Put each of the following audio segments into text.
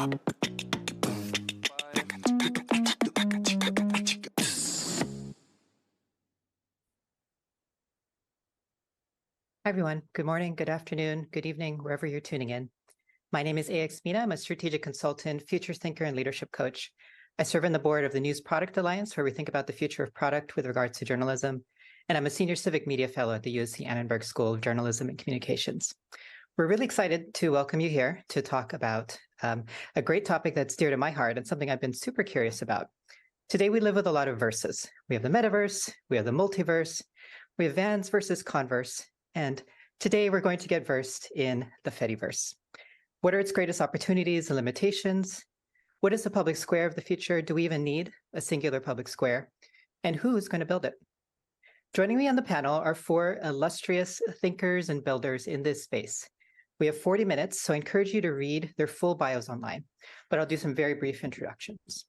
Hi, everyone. Good morning, good afternoon, good evening, wherever you're tuning in. My name is Mina. I'm a strategic consultant, future thinker, and leadership coach. I serve on the board of the News Product Alliance, where we think about the future of product with regards to journalism. And I'm a senior civic media fellow at the USC Annenberg School of Journalism and Communications. We're really excited to welcome you here to talk about a great topic that's dear to my heart and something I've been super curious about. Today, we live with a lot of verses. We have the metaverse, we have the multiverse, we have Vans versus Converse, and today we're going to get versed in the Fediverse. What are its greatest opportunities and limitations? What is the public square of the future? Do we even need a singular public square? And who's going to build it? Joining me on the panel are four illustrious thinkers and builders in this space. We have 40 minutes, so I encourage you to read their full bios online, but I'll do some very brief introductions.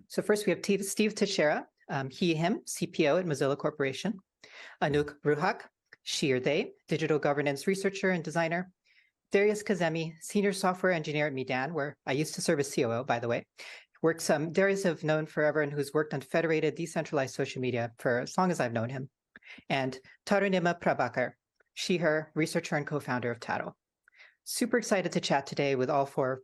So first we have Steve Teixeira, he, him, CPO at Mozilla Corporation. Anouk Ruhaak, she or they, digital governance researcher and designer. Darius Kazemi, senior software engineer at Meedan, where I used to serve as COO, by the way. Works, Darius I've known forever and who's worked on federated, decentralized social media for as long as I've known him. And Tarunima Prabhakar, she, her, researcher and co-founder of Tattle. Super excited to chat today with all four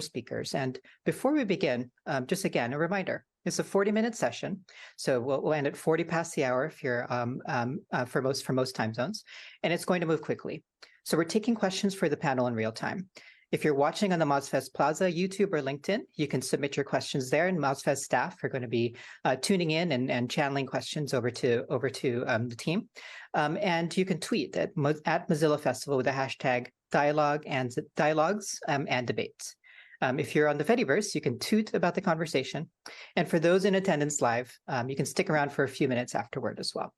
speakers. And before we begin, just again, a reminder, it's a 40-minute session. So we'll end at 40 past the hour if you're for most time zones, and it's going to move quickly. So we're taking questions for the panel in real time. If you're watching on the MozFest Plaza, YouTube, or LinkedIn, you can submit your questions there, and MozFest staff are going to be tuning in and channeling questions over to the team. And you can tweet at Mozilla Festival with the hashtag dialogues and debates. If you're on the Fediverse, you can toot about the conversation. And for those in attendance live, you can stick around for a few minutes afterward as well.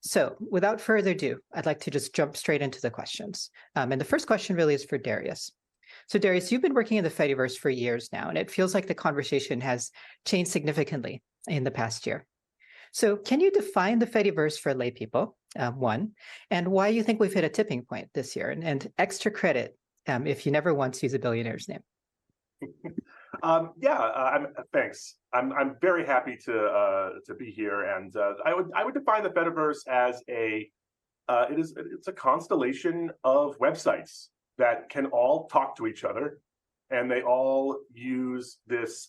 So without further ado, I'd like to just jump straight into the questions. And the first question really is for Darius. So Darius, you've been working in the Fediverse for years now, and it feels like the conversation has changed significantly in the past year. So can you define the Fediverse for lay people, one, and why you think we've hit a tipping point this year? And extra credit if you never once use a billionaire's name. Thanks. I'm very happy to be here, and I would define the Fediverse as it's a constellation of websites that can all talk to each other, and they all use this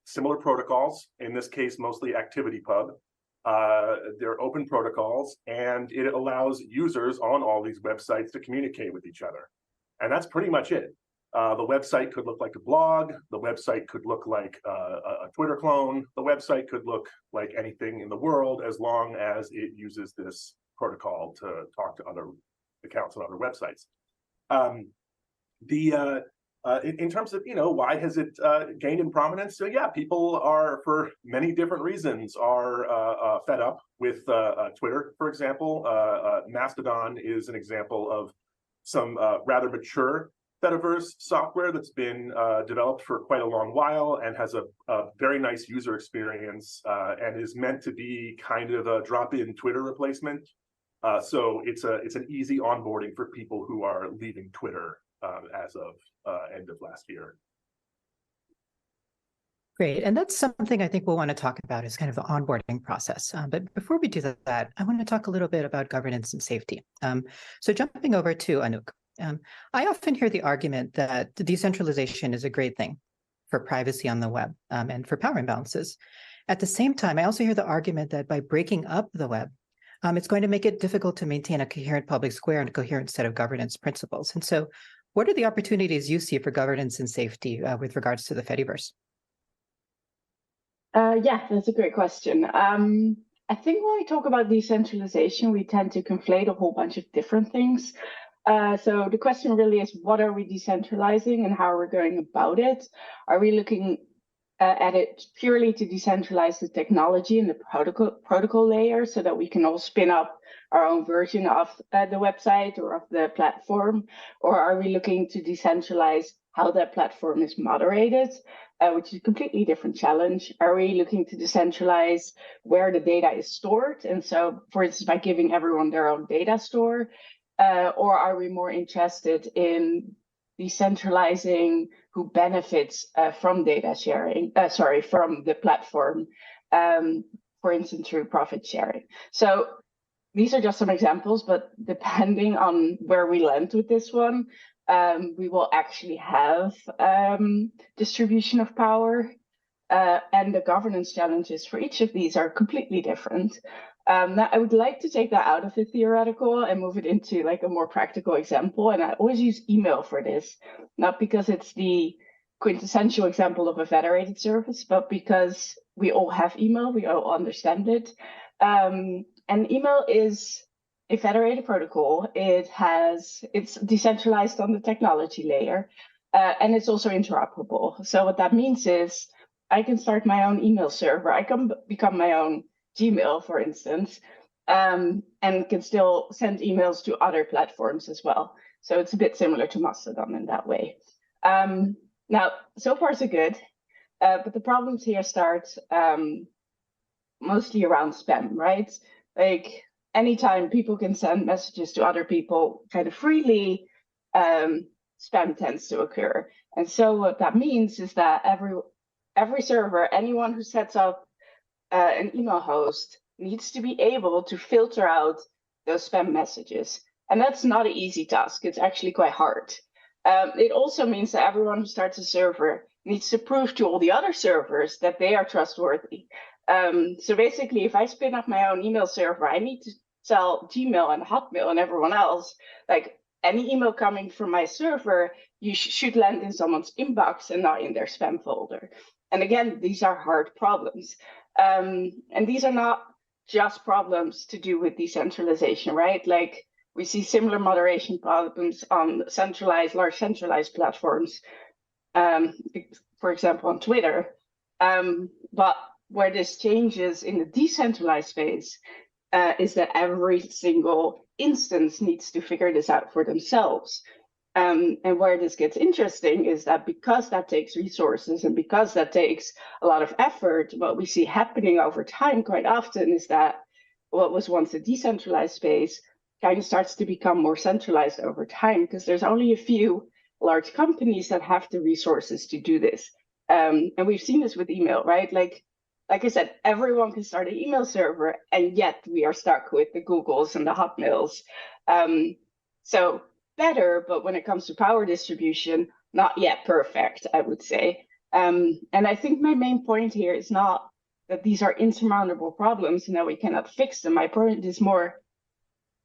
similar protocols. In this case, mostly ActivityPub. They're open protocols, and it allows users on all these websites to communicate with each other, and that's pretty much it. The website could look like a blog. The website could look like a Twitter clone. The website could look like anything in the world, as long as it uses this protocol to talk to other accounts on other websites. In terms of why has it gained in prominence? So yeah, people are, for many different reasons, are fed up with Twitter, for example. Mastodon is an example of some rather mature Fediverse software that's been developed for quite a long while and has a very nice user experience and is meant to be kind of a drop-in Twitter replacement. So it's an easy onboarding for people who are leaving Twitter as of end of last year. Great, and that's something I think we'll want to talk about is kind of the onboarding process. But before we do that, I want to talk a little bit about governance and safety. So jumping over to Anouk. I often hear the argument that the decentralization is a great thing for privacy on the web and for power imbalances. At the same time, I also hear the argument that by breaking up the web, it's going to make it difficult to maintain a coherent public square and a coherent set of governance principles. And so what are the opportunities you see for governance and safety with regards to the Fediverse? Yeah, that's a great question. I think when we talk about decentralization, we tend to conflate a whole bunch of different things. So the question really is, what are we decentralizing and how are we going about it? Are we looking at it purely to decentralize the technology and the protocol layer so that we can all spin up our own version of the website or of the platform? Or are we looking to decentralize how that platform is moderated, which is a completely different challenge? Are we looking to decentralize where the data is stored? And so, for instance, by giving everyone their own data store, or are we more interested in decentralizing who benefits from data sharing, from the platform, for instance, through profit sharing. So these are just some examples, but depending on where we land with this one, we will actually have distribution of power, and the governance challenges for each of these are completely different. Now, I would like to take that out of the theoretical and move it into like a more practical example. And I always use email for this, not because it's the quintessential example of a federated service, but because we all have email, we all understand it. And email is a federated protocol. It's decentralized on the technology layer, and it's also interoperable. So what that means is I can start my own email server. I can become my own Gmail, for instance, and can still send emails to other platforms as well. So it's a bit similar to Mastodon in that way. Now, so far so good, but the problems here start mostly around spam, right? Like anytime people can send messages to other people kind of freely, spam tends to occur. And so what that means is that every server, anyone who sets up an email host needs to be able to filter out those spam messages. And that's not an easy task. It's actually quite hard. It also means that everyone who starts a server needs to prove to all the other servers that they are trustworthy. So basically, if I spin up my own email server, I need to tell Gmail and Hotmail and everyone else, like any email coming from my server, you should land in someone's inbox and not in their spam folder. And again, these are hard problems. And these are not just problems to do with decentralization, right? Like we see similar moderation problems on large centralized platforms, for example, on Twitter. But where this changes in the decentralized space is that every single instance needs to figure this out for themselves. And where this gets interesting is that because that takes resources and because that takes a lot of effort, what we see happening over time quite often is that what was once a decentralized space kind of starts to become more centralized over time because there's only a few large companies that have the resources to do this. And we've seen this with email, right? Like I said, everyone can start an email server, and yet we are stuck with the Googles and the Hotmails. So better, but when it comes to power distribution, not yet perfect, I would say. And I think my main point here is not that these are insurmountable problems and that we cannot fix them. My point is more,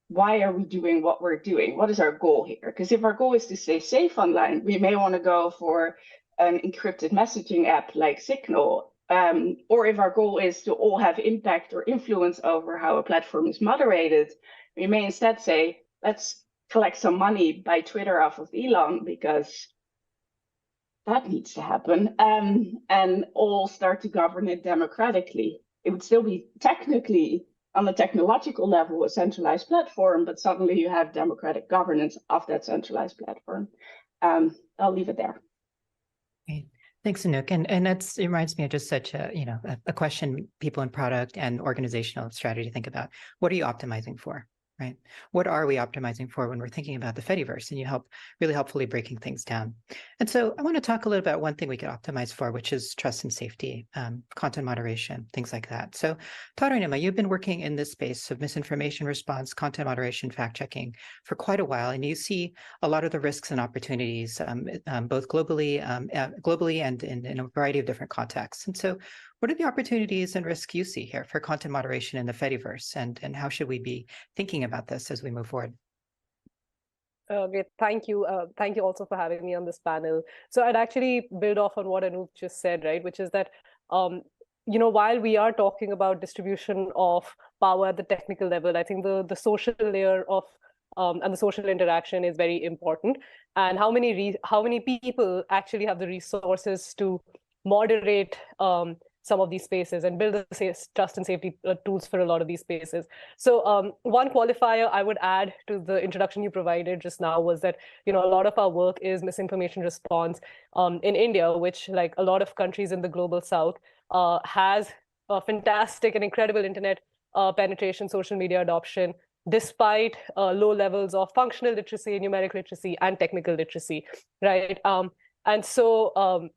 why are we doing what we're doing? What is our goal here? Because if our goal is to stay safe online, we may want to go for an encrypted messaging app like Signal. Or if our goal is to all have impact or influence over how a platform is moderated, we may instead say, let's collect some money, buy Twitter off of Elon, because that needs to happen, and all start to govern it democratically. It would still be technically, on the technological level, a centralized platform, but suddenly you have democratic governance of that centralized platform. I'll leave it there. Great. Thanks, Anouk. And it reminds me of just such a, a question people in product and organizational strategy think about. What are you optimizing for, right? What are we optimizing for when we're thinking about the Fediverse? And you help really helpfully breaking things down. And so I want to talk a little about one thing we could optimize for, which is trust and safety, content moderation, things like that. So Tarunima, you've been working in this space of misinformation response, content moderation, fact-checking for quite a while, and you see a lot of the risks and opportunities, both globally and in a variety of different contexts. And so what are the opportunities and risks you see here for content moderation in the Fediverse, and how should we be thinking about this as we move forward? Great, thank you. Thank you also for having me on this panel. So I'd actually build off on what Anouk just said, right? Which is that, while we are talking about distribution of power at the technical level, I think the social layer of and the social interaction is very important. And how many people actually have the resources to moderate some of these spaces and build the trust and safety tools for a lot of these spaces. So one qualifier I would add to the introduction you provided just now was that, a lot of our work is misinformation response in India, which, like a lot of countries in the global south, has a fantastic and incredible internet penetration, social media adoption, despite low levels of functional literacy, numeric literacy, and technical literacy, right? And so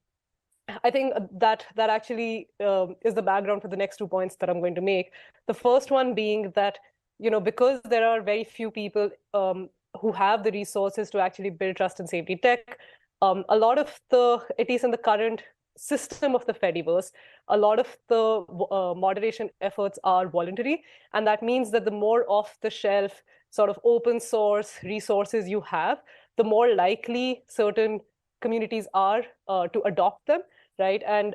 I think that actually is the background for the next 2 points that I'm going to make. The first one being that, because there are very few people who have the resources to actually build trust and safety tech, a lot of at least in the current system of the Fediverse, a lot of the moderation efforts are voluntary. And that means that the more off-the-shelf sort of open source resources you have, the more likely certain communities are to adopt them, right? And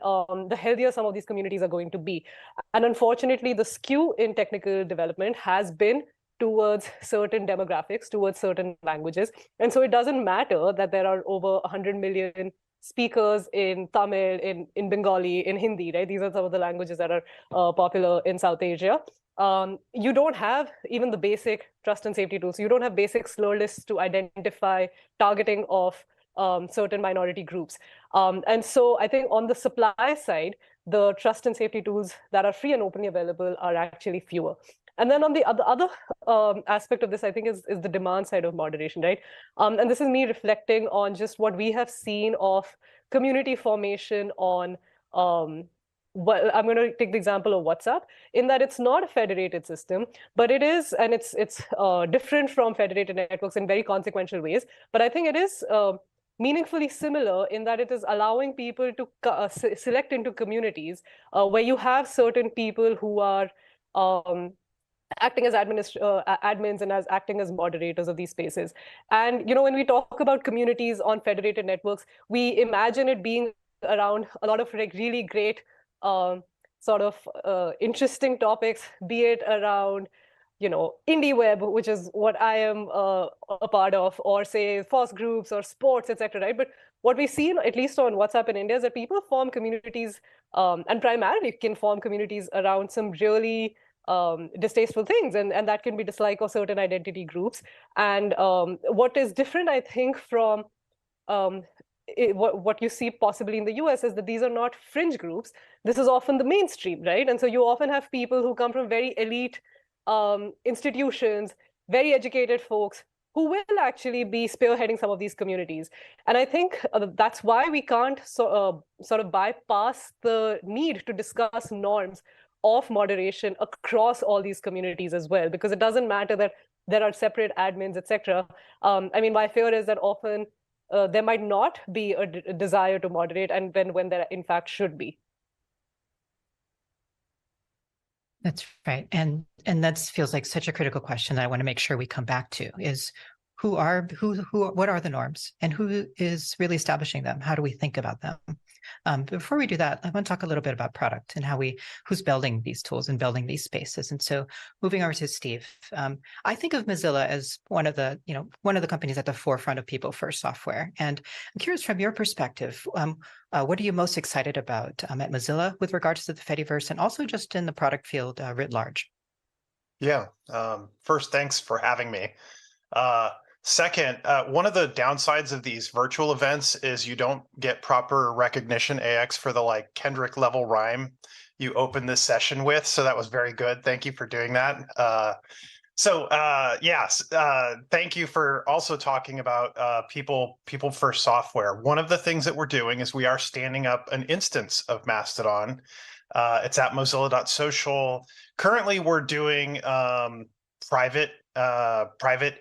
the healthier some of these communities are going to be. And unfortunately, the skew in technical development has been towards certain demographics, towards certain languages. And so it doesn't matter that there are over 100 million speakers in Tamil, in Bengali, in Hindi, right? These are some of the languages that are popular in South Asia. You don't have even the basic trust and safety tools. You don't have basic slur lists to identify targeting of certain minority groups. And so I think on the supply side, the trust and safety tools that are free and openly available are actually fewer. And then on the other aspect of this, I think, is the demand side of moderation, right? And this is me reflecting on just what we have seen of community formation on, well, I'm going to take the example of WhatsApp, in that it's not a federated system, but it is, and it's different from federated networks in very consequential ways. But I think it is meaningfully similar in that it is allowing people to select into communities where you have certain people who are acting as admins and as acting as moderators of these spaces. And when we talk about communities on federated networks, we imagine it being around a lot of like really great sort of interesting topics, be it around indie web, which is what I am a part of, or say FOSS groups or sports, etc. Right? But what we've seen, at least on WhatsApp in India, is that people form communities and primarily can form communities around some really distasteful things, and that can be dislike of certain identity groups. And what is different, I think, from what you see possibly in the US is that these are not fringe groups. This is often the mainstream, right? And so you often have people who come from very elite institutions, very educated folks who will actually be spearheading some of these communities. And I think that's why we can't sort of bypass the need to discuss norms of moderation across all these communities as well, because it doesn't matter that there are separate admins, etc. I mean, my fear is that often there might not be a desire to moderate, and when there in fact should be. That's right. And that feels like such a critical question that I want to make sure we come back to is what are the norms and who is really establishing them? How do we think about them? Before we do that, I want to talk a little bit about product and who's building these tools and building these spaces. And so moving over to Steve, I think of Mozilla as one of the companies at the forefront of people first software. And I'm curious from your perspective, what are you most excited about at Mozilla with regards to the Fediverse and also just in the product field writ large? Yeah. First, thanks for having me. Second, one of the downsides of these virtual events is you don't get proper recognition, AX, for the Kendrick level rhyme you opened this session with. So that was very good. Thank you for doing that. Yes, thank you for also talking about people first software. One of the things that we're doing is we are standing up an instance of Mastodon. It's at mozilla.social. Currently, we're doing private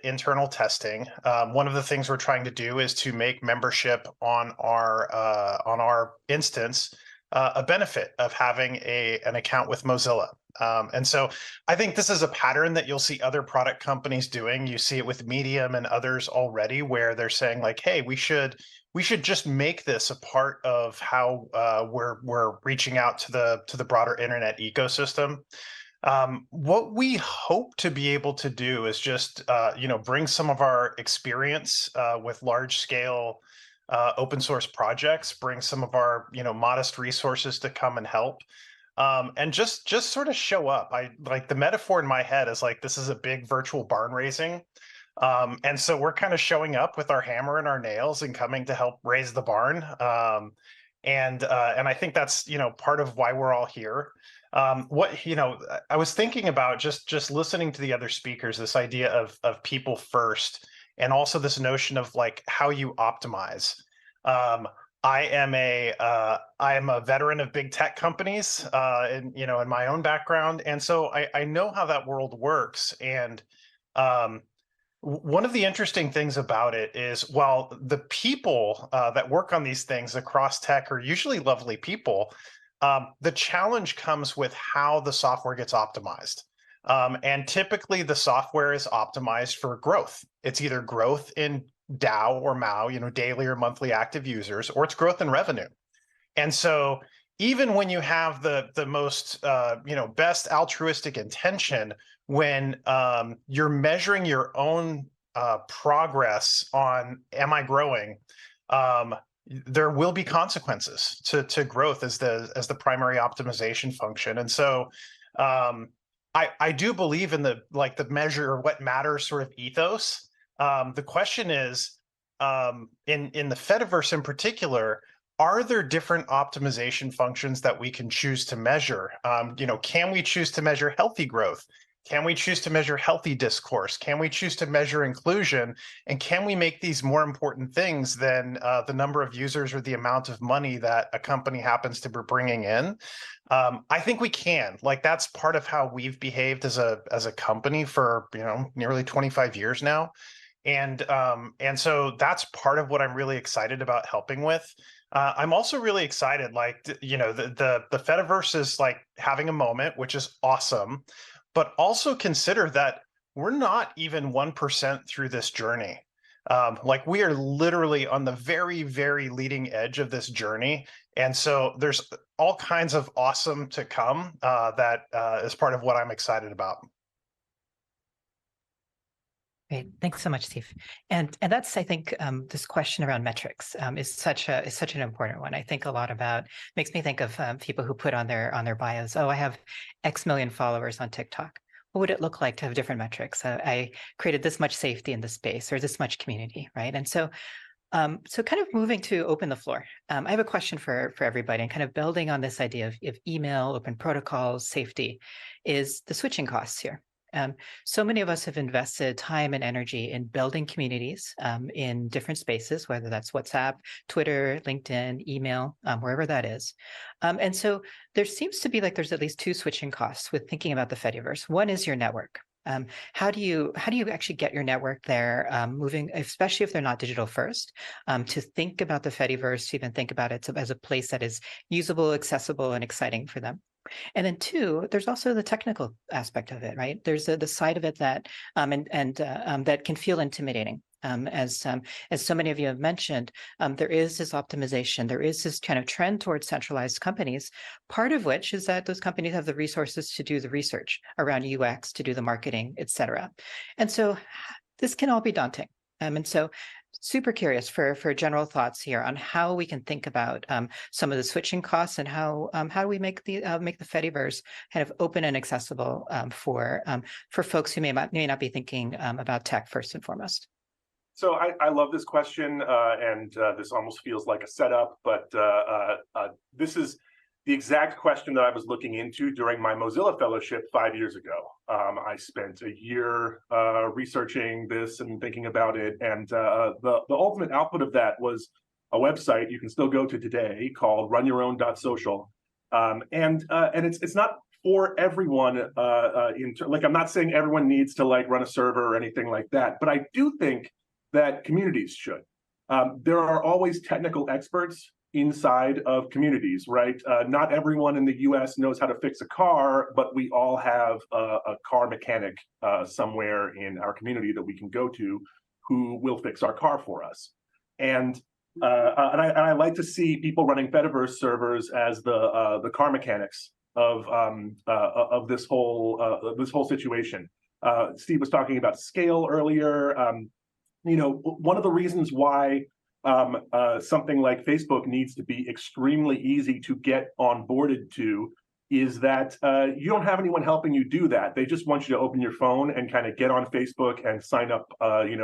internal testing. One of the things we're trying to do is to make membership on our instance a benefit of having an account with Mozilla. And so I think this is a pattern that you'll see other product companies doing. You see it with Medium and others already, where they're saying hey, we should just make this a part of how we're reaching out to the broader internet ecosystem. What we hope to be able to do is just, bring some of our experience with large scale open source projects, bring some of our, modest resources to come and help, and just sort of show up. I the metaphor in my head is this is a big virtual barn raising. And so we're kind of showing up with our hammer and our nails and coming to help raise the barn. And I think that's, part of why we're all here. I was thinking about just listening to the other speakers, this idea of people first, and also this notion of like how you optimize. I am a veteran of big tech companies, in my own background, and so I know how that world works. And one of the interesting things about it is, while the people that work on these things across tech are usually lovely people, the challenge comes with how the software gets optimized. And typically the software is optimized for growth. It's either growth in DAO or MAU, daily or monthly active users, or it's growth in revenue. And so even when you have the most best altruistic intention, when you're measuring your own progress on, am I growing, there will be consequences to growth as the primary optimization function. And so I do believe in the measure or what matters sort of ethos. The question is, in the Fediverse in particular, are there different optimization functions that we can choose to measure? Can we choose to measure healthy growth? Can we choose to measure healthy discourse? Can we choose to measure inclusion? And can we make these more important things than the number of users or the amount of money that a company happens to be bringing in? I think we can. That's part of how we've behaved as a company for nearly 25 years now. And so that's part of what I'm really excited about helping with. I'm also really excited, the Fediverse is having a moment, which is awesome, but also consider that we're not even 1% through this journey. We are literally on the very, very leading edge of this journey. And so there's all kinds of awesome to come that is part of what I'm excited about. Great, thanks so much, Steve. And that's, I think, this question around metrics is such an important one. I think a lot about, makes me think of people who put on their bios, oh, I have X million followers on TikTok. What would it look like to have different metrics? I created this much safety in the space, or this much community, right? And so kind of moving to open the floor. I have a question for everybody, and kind of building on this idea of email, open protocols, safety, is the switching costs here. So many of us have invested time and energy in building communities in different spaces, whether that's WhatsApp, Twitter, LinkedIn, email, wherever that is. And so there seems to be there's at least two switching costs with thinking about the Fediverse. One is your network. How do you actually get your network there moving, especially if they're not digital first, to think about the Fediverse, to even think about it as a place that is usable, accessible, and exciting for them? And then two, there's also the technical aspect of it, right? There's the side of it that that can feel intimidating. As so many of you have mentioned, there is this optimization, there is this kind of trend towards centralized companies, part of which is that those companies have the resources to do the research around UX, to do the marketing, et cetera. And so this can all be daunting. And so super curious for general thoughts here on how we can think about some of the switching costs, and how do we make the Fediverse kind of open and accessible for folks who may not be thinking about tech first and foremost. So I love this question, and this almost feels like a setup, but this is the exact question that I was looking into during my Mozilla fellowship 5 years ago. I spent a year researching this and thinking about it, and the ultimate output of that was a website you can still go to today called runyourown.social, and it's not for everyone. I'm not saying everyone needs to run a server or anything like that, but I do think that communities should. There are always technical experts inside of communities, right? Not everyone in the US knows how to fix a car, but we all have a car mechanic somewhere in our community that we can go to who will fix our car for us. And I like to see people running Fediverse servers as the car mechanics of this whole situation. Steve was talking about scale earlier. One of the reasons why something like Facebook needs to be extremely easy to get onboarded to is that you don't have anyone helping you do that. They just want you to open your phone and kind of get on Facebook and sign up,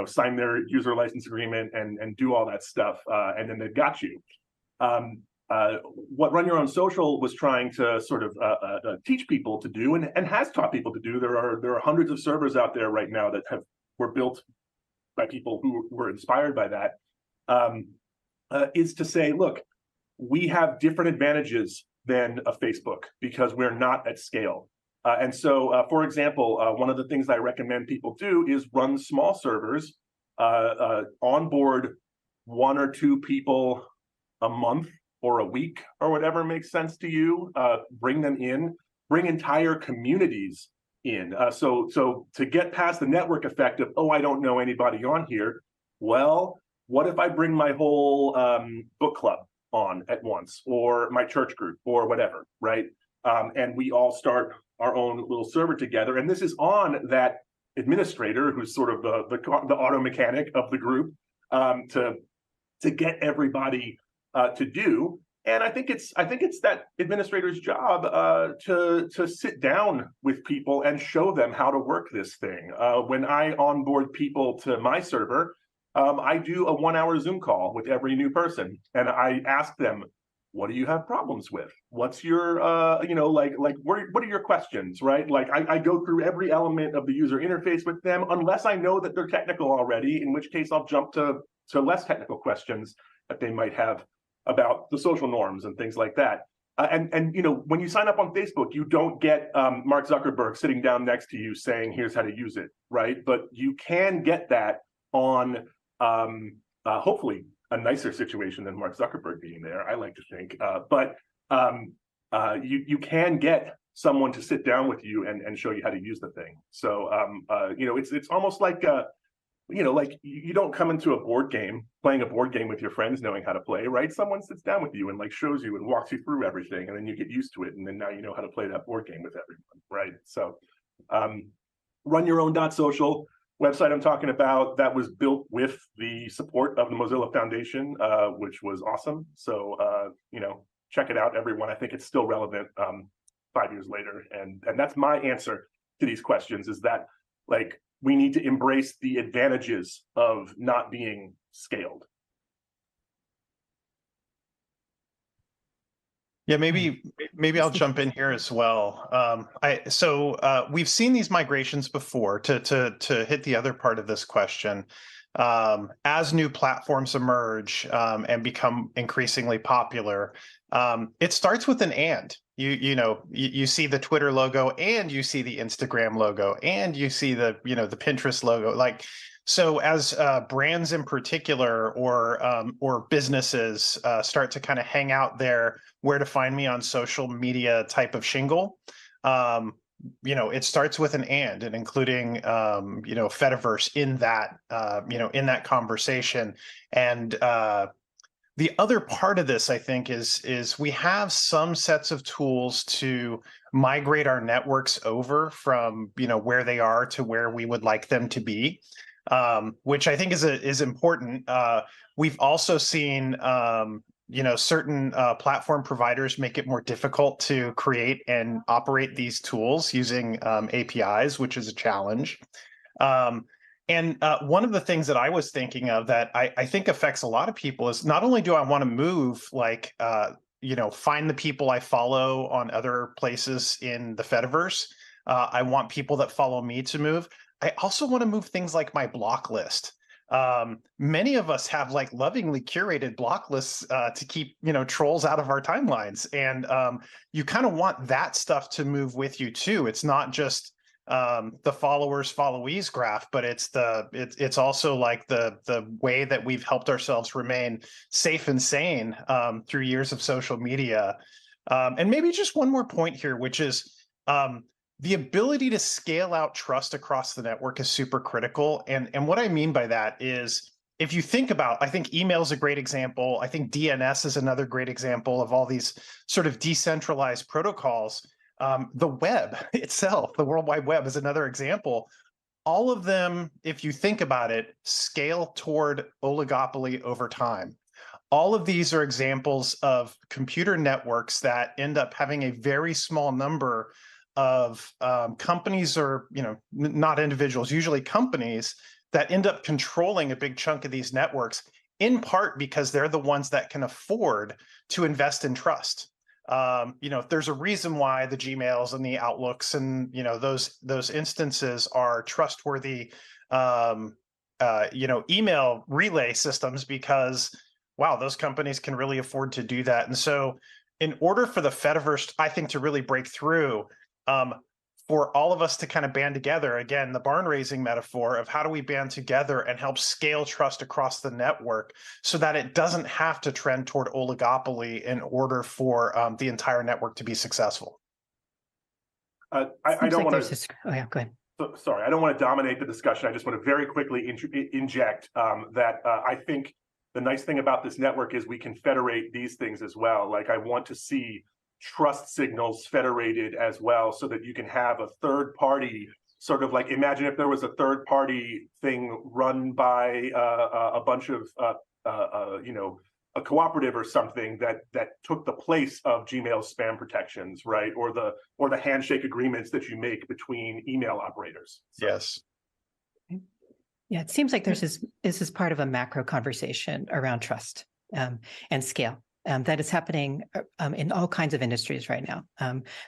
sign their user license agreement and do all that stuff, and then they've got you. what Run Your Own Social was trying to sort of teach people to do, and has taught people to do. There are hundreds of servers out there right now that were built by people who were inspired by that. Is to say, look, we have different advantages than a Facebook because we're not at scale. And so, for example, one of the things I recommend people do is run small servers, onboard 1 or 2 people a month or a week or whatever makes sense to you. Bring them in, bring entire communities in. So to get past the network effect of, oh, I don't know anybody on here. Well, what if I bring my whole book club on at once, or my church group, or whatever, right? And we all start our own little server together. And this is on that administrator who's sort of the auto mechanic of the group, to get everybody to do. And I think it's that administrator's job to sit down with people and show them how to work this thing. When I onboard people to my server, I do a 1-hour Zoom call with every new person, and I ask them, what do you have problems with? What's your, what are your questions, right? Like I go through every element of the user interface with them, unless I know that they're technical already, in which case I'll jump to less technical questions that they might have about the social norms and things like that. And when you sign up on Facebook, you don't get Mark Zuckerberg sitting down next to you saying, here's how to use it, right? But you can get that on hopefully a nicer situation than Mark Zuckerberg being there, I like to think. But you can get someone to sit down with you and show you how to use the thing. So it's almost like like you don't come into playing a board game with your friends knowing how to play, right? Someone sits down with you and like shows you and walks you through everything, and then you get used to it, and then now you know how to play that board game with everyone, right? So Run Your Own .social website I'm talking about, that was built with the support of the Mozilla Foundation, which was awesome. So check it out, everyone. I think it's still relevant 5 years later, and that's my answer to these questions, is that like we need to embrace the advantages of not being scaled. Yeah, maybe I'll jump in here as well. We've seen these migrations before. To hit the other part of this question, as new platforms emerge and become increasingly popular, it starts with an and. You see the Twitter logo, and you see the Instagram logo, and you see the the Pinterest logo. Like, so as brands in particular, or businesses start to kind of hang out their where to find me on social media type of shingle, it starts with an and including Fediverse in that in that conversation. And the other part of this, I think, is we have some sets of tools to migrate our networks over from where they are to where we would like them to be, which I think is important. We've also seen certain platform providers make it more difficult to create and operate these tools using APIs, which is a challenge. And one of the things that I was thinking of that I think affects a lot of people is, not only do I want to move, like, find the people I follow on other places in the Fediverse, I want people that follow me to move. I also want to move things like my block list. Many of us have like lovingly curated block lists to keep trolls out of our timelines, and you kind of want that stuff to move with you too. It's not just the followers followees graph, but it's also like the way that we've helped ourselves remain safe and sane through years of social media. And maybe just one more point here, which is the ability to scale out trust across the network is super critical. And what I mean by that is, if you think about, I think email is a great example. I think DNS is another great example of all these sort of decentralized protocols. The web itself, the World Wide Web, is another example. All of them, if you think about it, scale toward oligopoly over time. All of these are examples of computer networks that end up having a very small number of companies, or not individuals, usually companies, that end up controlling a big chunk of these networks. in part because they're the ones that can afford to invest in trust. There's a reason why the Gmails and the Outlooks and, those instances are trustworthy, email relay systems, because, wow, those companies can really afford to do that. And so in order for the Fediverse, I think, to really break through, for all of us to kind of band together, again, the barn raising metaphor of how do we band together and help scale trust across the network so that it doesn't have to trend toward oligopoly in order for the entire network to be successul. I don't want to. Oh yeah, go ahead. Sorry, I don't want to dominate the discussion. I just want to very quickly inject that I think the nice thing about this network is we can federate these things as well. Like, I want to see trust signals federated as well, so that you can have a third party, sort of like, imagine if there was a third party thing run by a bunch of a cooperative or something that took the place of Gmail spam protections, right? Or the handshake agreements that you make between email operators. So. Yes. Yeah, it seems like this is part of a macro conversation around trust and scale. That is happening in all kinds of industries right now.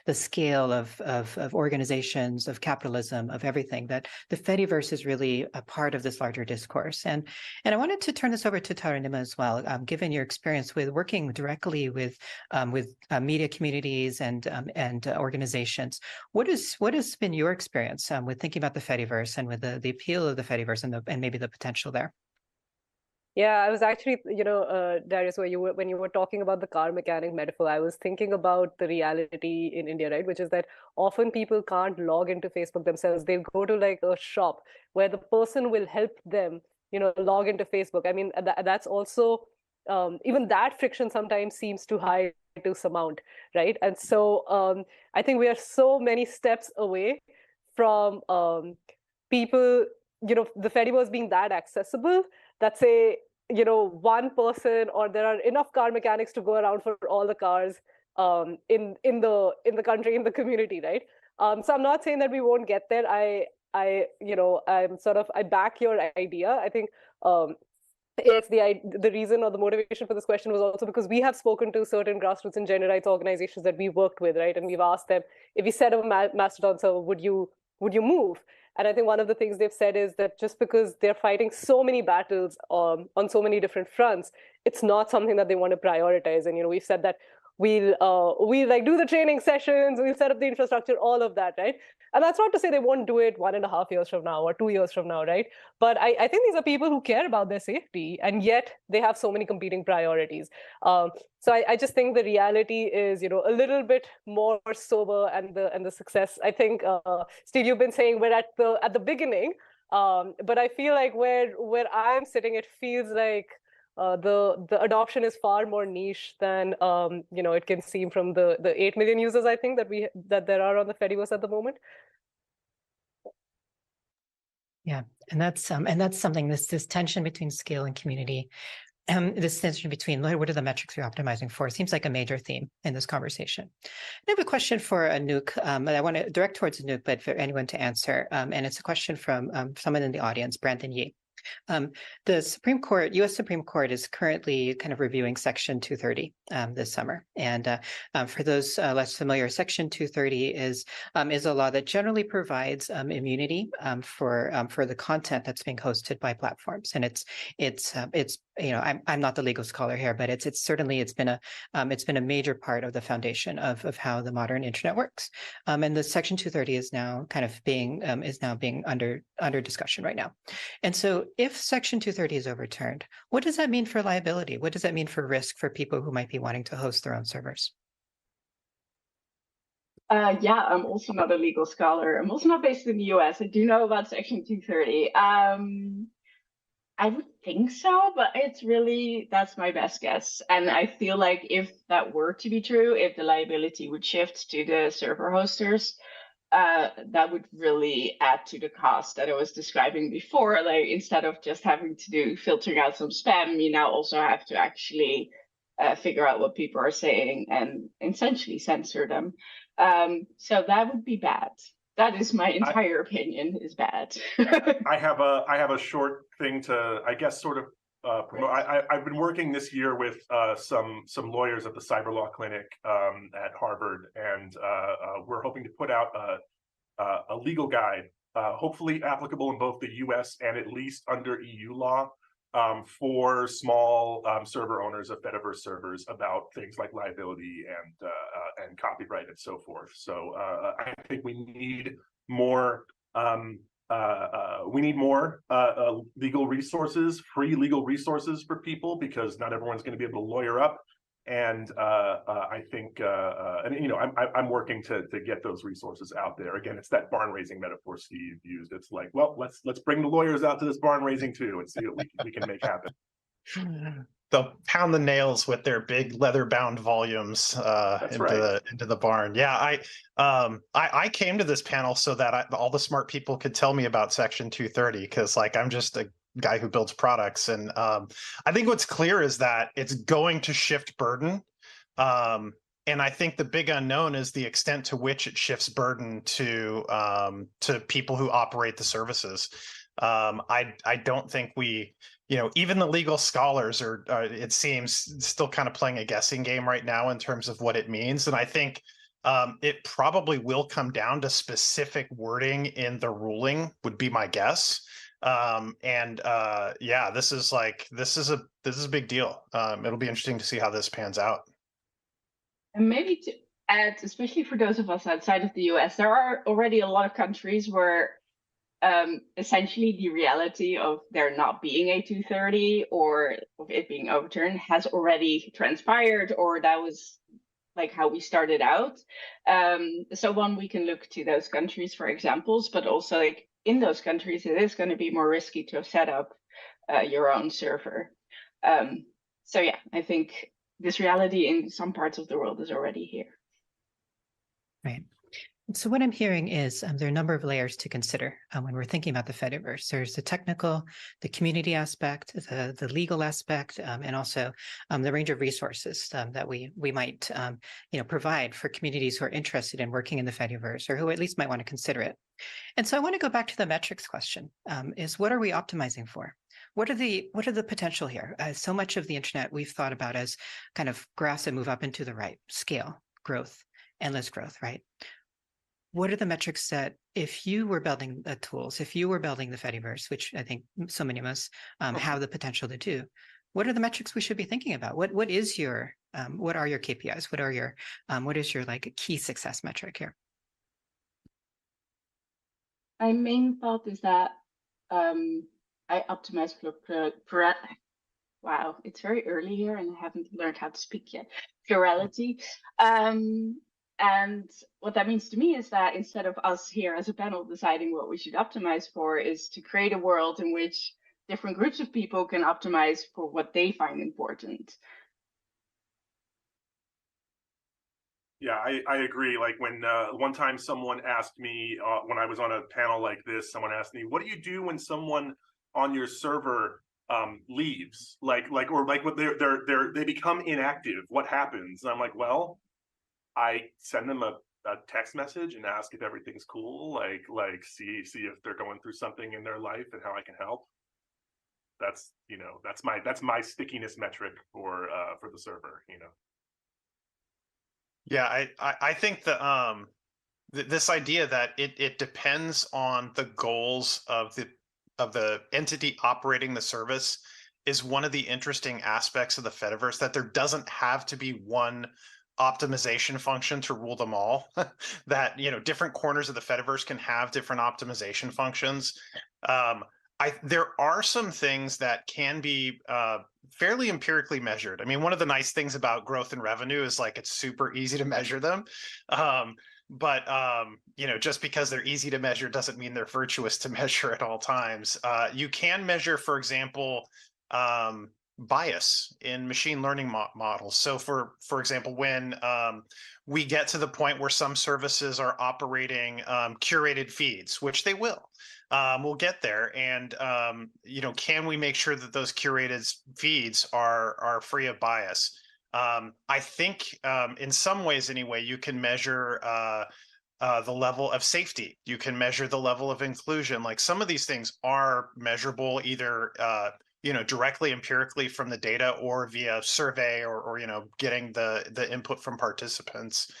The scale of organizations, of capitalism, of everything, that the Fediverse is really a part of this larger discourse. And I wanted to turn this over to Tarunima as well, given your experience with working directly with media communities and organizations. What has been your experience with thinking about the Fediverse and with the appeal of the Fediverse and maybe the potential there? Yeah, I was actually, Darius, when you were talking about the car mechanic metaphor, I was thinking about the reality in India, right? Which is that often people can't log into Facebook themselves. They'll go to like a shop where the person will help them, log into Facebook. I mean, that's also, even that friction sometimes seems too high to surmount, right? And so I think we are so many steps away from people, the Fediverse being that accessible that, say, one person, or there are enough car mechanics to go around for all the cars in the country, in the community, right? So I'm not saying that we won't get there. I back your idea. I think it's the reason or the motivation for this question was also because we have spoken to certain grassroots and gender rights organizations that we worked with, right? And we've asked them, if we set up a Mastodon server, would you move? And I think one of the things they've said is that just because they're fighting so many battles on so many different fronts, it's not something that they want to prioritize. And we've said that we'll like do the training sessions, we'll set up the infrastructure, all of that, right? And that's not to say they won't do it 1.5 years from now or 2 years from now, right? But I think these are people who care about their safety, and yet they have so many competing priorities. So I just think the reality is, a little bit more sober, and the success. I think, Steve, you've been saying we're at the beginning, but I feel like where I'm sitting, it feels like the adoption is far more niche than it can seem from the 8 million users, I think, that there are on the Fediverse at the moment. Yeah, and that's something, this tension between scale and community, this tension between what are the metrics you're optimizing for, seems like a major theme in this conversation. I have a question for Anouk that I want to direct towards Anouk, but for anyone to answer. And it's a question from someone in the audience, Brandon Yee. The Supreme Court, U.S. Supreme Court, is currently kind of reviewing Section 230 this summer. And for those less familiar, Section 230 is a law that generally provides immunity for the content that's being hosted by platforms. And it's I'm not the legal scholar here, but it's certainly been a major part of the foundation of how the modern internet works. And the Section 230 is now kind of being under discussion right now. And so if Section 230 is overturned, what does that mean for liability? What does that mean for risk for people who might be wanting to host their own servers? Yeah, I'm also not a legal scholar. I'm also not based in the US. I do know about Section 230. I would think so, but that's my best guess. And I feel like if that were to be true, if the liability would shift to the server hosters, that would really add to the cost that I was describing before. Like, instead of just having to do filtering out some spam, you now also have to actually figure out what people are saying and essentially censor them. So that would be bad. That is my entire opinion, is bad. I have a short thing to, I guess, sort of I've been working this year with some lawyers at the Cyber Law Clinic at Harvard, and we're hoping to put out a legal guide, hopefully applicable in both the U.S. and at least under EU law, for small server owners of Fediverse servers about things like liability and copyright and so forth. So I think we need more. We need more legal resources, free legal resources for people, because not everyone's going to be able to lawyer up. And I think, and you know, I'm working to get those resources out there. Again, it's that barn raising metaphor Steve used. It's like, well, let's bring the lawyers out to this barn raising too, and see what we can make happen. They'll pound the nails with their big leather-bound volumes into the barn. Yeah, I came to this panel so that all the smart people could tell me about Section 230, because like I'm just a guy who builds products, and I think what's clear is that it's going to shift burden, and I think the big unknown is the extent to which it shifts burden to people who operate the services. I don't think we, you know, even the legal scholars are it seems still kind of playing a guessing game right now in terms of what it means, and I think it probably will come down to specific wording in the ruling, would be my guess. Yeah, this is a big deal. It'll be interesting to see how this pans out. And maybe to add, especially for those of us outside of the US, there are already a lot of countries where essentially the reality of there not being a 230 or of it being overturned has already transpired, or that was like how we started out. So we can look to those countries for examples, but also like in those countries, it is going to be more risky to set up your own server. So yeah, I think this reality in some parts of the world is already here. Right. So what I'm hearing is there are a number of layers to consider when we're thinking about the Fediverse. There's the technical, the community aspect, the legal aspect, and also the range of resources that we might provide for communities who are interested in working in the Fediverse, or who at least might want to consider it. And so I want to go back to the metrics question: is what are we optimizing for? What are the potential here? So much of the internet we've thought about as kind of grass and move up into the right, scale, growth, endless growth, right? What are the metrics that, if you were building the tools, if you were building the Fediverse, which I think so many of us have the potential to do, what are the metrics we should be thinking about? What is your what are your KPIs? What is your like key success metric here? My main thought is that I optimize for wow, it's very early here and I haven't learned how to speak yet. Plurality. And what that means to me is that instead of us here as a panel deciding what we should optimize for, is to create a world in which different groups of people can optimize for what they find important. Yeah, I agree. Like when one time someone asked me when I was on a panel like this, someone asked me, "What do you do when someone on your server leaves? Or what they become inactive? What happens?" And I'm like, well, I send them a text message and ask if everything's cool, like see if they're going through something in their life and how I can help. That's that's my stickiness metric for the server, you know. Yeah, I think that this idea that it depends on the goals of the entity operating the service is one of the interesting aspects of the Fediverse, that there doesn't have to be one optimization function to rule them all. That, you know, different corners of the Fediverse can have different optimization functions. There are some things that can be fairly empirically measured. I mean, one of the nice things about growth and revenue is like it's super easy to measure them. But you know, just because they're easy to measure doesn't mean they're virtuous to measure at all times. You can measure, for example, bias in machine learning models. So for example, when we get to the point where some services are operating curated feeds, which they will, we'll get there. And you know, can we make sure that those curated feeds are free of bias? I think in some ways anyway, you can measure the level of safety. You can measure the level of inclusion. Like some of these things are measurable either directly empirically from the data or via survey or getting the input from participants.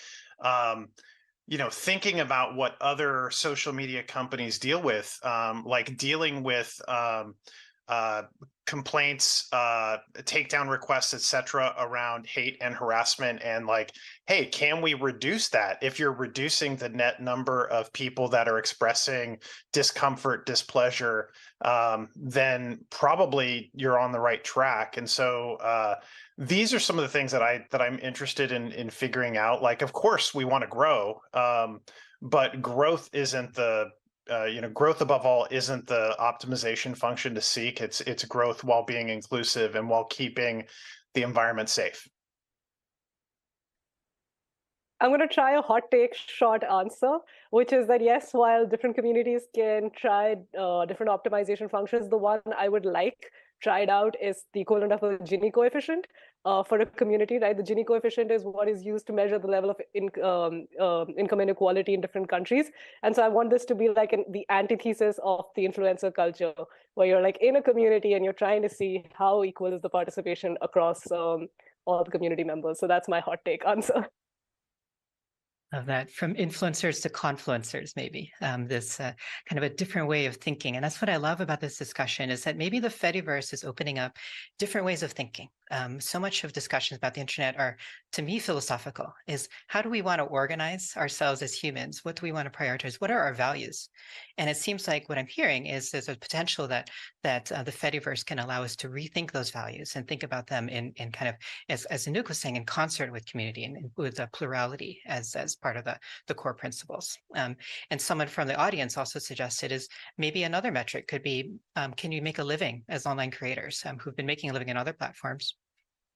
Thinking about what other social media companies deal with, like dealing with complaints, takedown requests, etc., around hate and harassment, and like, hey, can we reduce that? If you're reducing the net number of people that are expressing discomfort, displeasure, then probably you're on the right track. And so these are some of the things that I'm interested in figuring out. Like, of course, we want to grow, but growth isn't the growth above all isn't the optimization function to seek. It's growth while being inclusive and while keeping the environment safe. I'm going to try a hot take short answer, which is that yes, while different communities can try different optimization functions, the one I would like tried out is the equivalent of a Gini coefficient for a community, right? The Gini coefficient is what is used to measure the level of income inequality in different countries. And so I want this to be like the antithesis of the influencer culture, where you're like in a community and you're trying to see how equal is the participation across all the community members. So that's my hot take answer. Of that, from influencers to confluencers, maybe this kind of a different way of thinking. And that's what I love about this discussion, is that maybe the Fediverse is opening up different ways of thinking. So much of discussions about the internet are, to me, philosophical, is how do we want to organize ourselves as humans? What do we want to prioritize? What are our values? And it seems like what I'm hearing is there's a potential that the Fediverse can allow us to rethink those values and think about them in kind of, as Anouk was saying, in concert with community and with plurality as part of the core principles. And someone from the audience also suggested is maybe another metric could be, can you make a living as online creators who've been making a living in other platforms?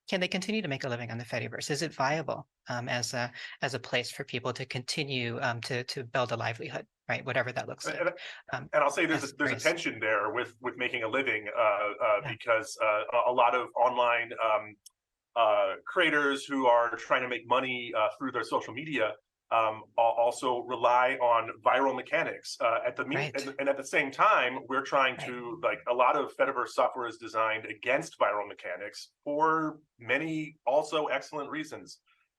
Can they continue to make a living on the Fediverse? Is it viable as a place for people to continue to build a livelihood, right? Whatever that looks like. And I'll say there's a tension there with making a living because a lot of online creators who are trying to make money through their social media also rely on viral mechanics and at the same time we're trying to, like, a lot of Fediverse software is designed against viral mechanics for many also excellent reasons,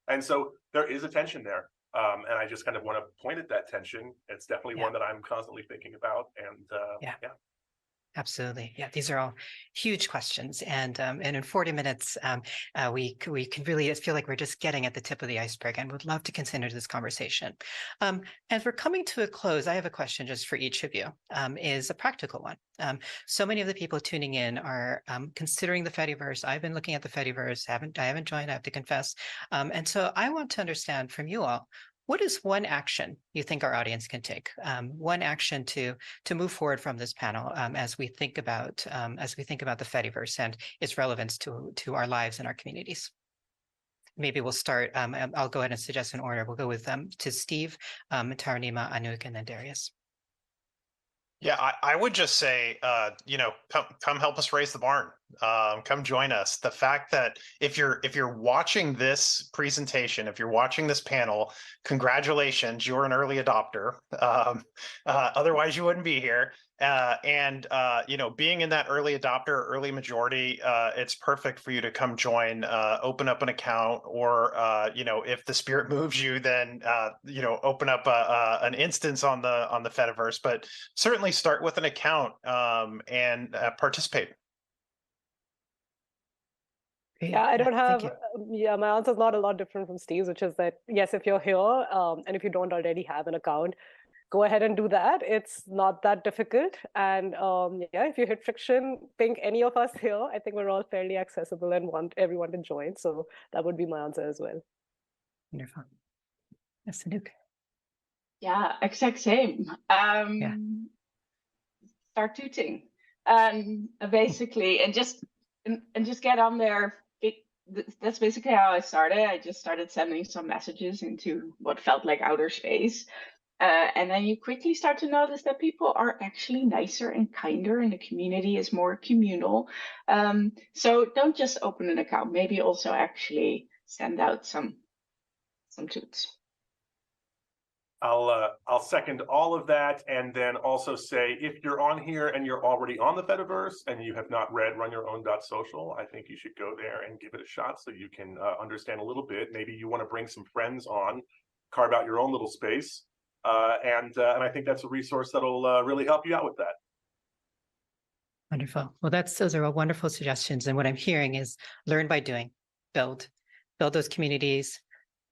and so there is a tension there, and I just kind of want to point at that tension. It's definitely one that I'm constantly thinking about, and Absolutely. Yeah, these are all huge questions. And in 40 minutes, we can really feel like we're just getting at the tip of the iceberg, and would love to continue this conversation. As we're coming to a close, I have a question just for each of you, is a practical one. So many of the people tuning in are considering the Fediverse. I've been looking at the Fediverse. I haven't joined, I have to confess. And so I want to understand from you all, what is one action you think our audience can take? One action to move forward from this panel as we think about the Fediverse and its relevance to our lives and our communities. Maybe we'll start. I'll go ahead and suggest an order. We'll go with to Steve, Tarunima, Anouk, and then Darius. Yeah, I would just say, come help us raise the barn. Come join us. The fact that if you're watching this presentation, if you're watching this panel, congratulations, you're an early adopter. Otherwise, you wouldn't be here. Being in that early adopter, early majority, it's perfect for you to come join, open up an account, or if the spirit moves you, then open up an instance on the Fediverse. But certainly start with an account and participate. Yeah, I don't have, my answer is not a lot different from Steve's, which is that, yes, if you're here and if you don't already have an account, go ahead and do that. It's not that difficult. And if you hit friction, ping any of us here. I think we're all fairly accessible and want everyone to join. So that would be my answer as well. Wonderful. Yes, Anouk. Yeah, exact same. Start tooting, basically, and just get on there. That's basically how I started. I just started sending some messages into what felt like outer space. And then you quickly start to notice that people are actually nicer and kinder, and the community is more communal. So don't just open an account, maybe also actually send out some toots. I'll second all of that, and then also say, if you're on here and you're already on the Fediverse and you have not read runyourOwn.social, I think you should go there and give it a shot so you can understand a little bit. Maybe you want to bring some friends on, carve out your own little space, and I think that's a resource that'll really help you out with that. Wonderful. Well, those are all wonderful suggestions. And what I'm hearing is learn by doing, build those communities,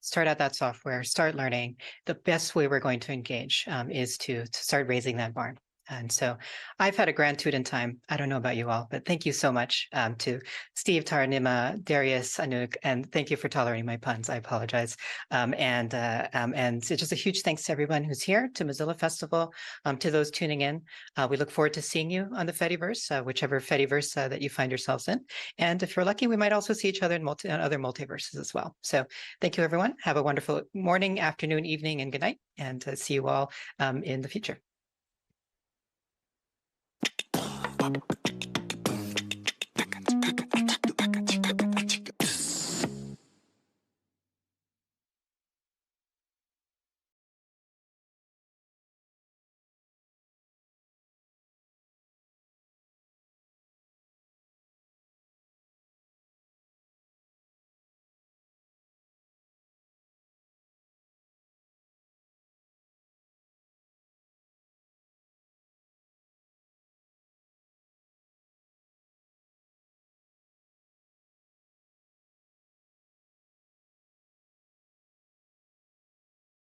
start out that software, start learning. The best way we're going to engage is to start raising that bar. And so I've had a grand in time. I don't know about you all, but thank you so much to Steve, Tarunima, Darius, Anouk, and thank you for tolerating my puns. I apologize. And just a huge thanks to everyone who's here, to Mozilla Festival, to those tuning in. We look forward to seeing you on the Fediverse, whichever Fediverse that you find yourselves in. And if you're lucky, we might also see each other in other multiverses as well. So thank you, everyone. Have a wonderful morning, afternoon, evening, and good night. And see you all in the future.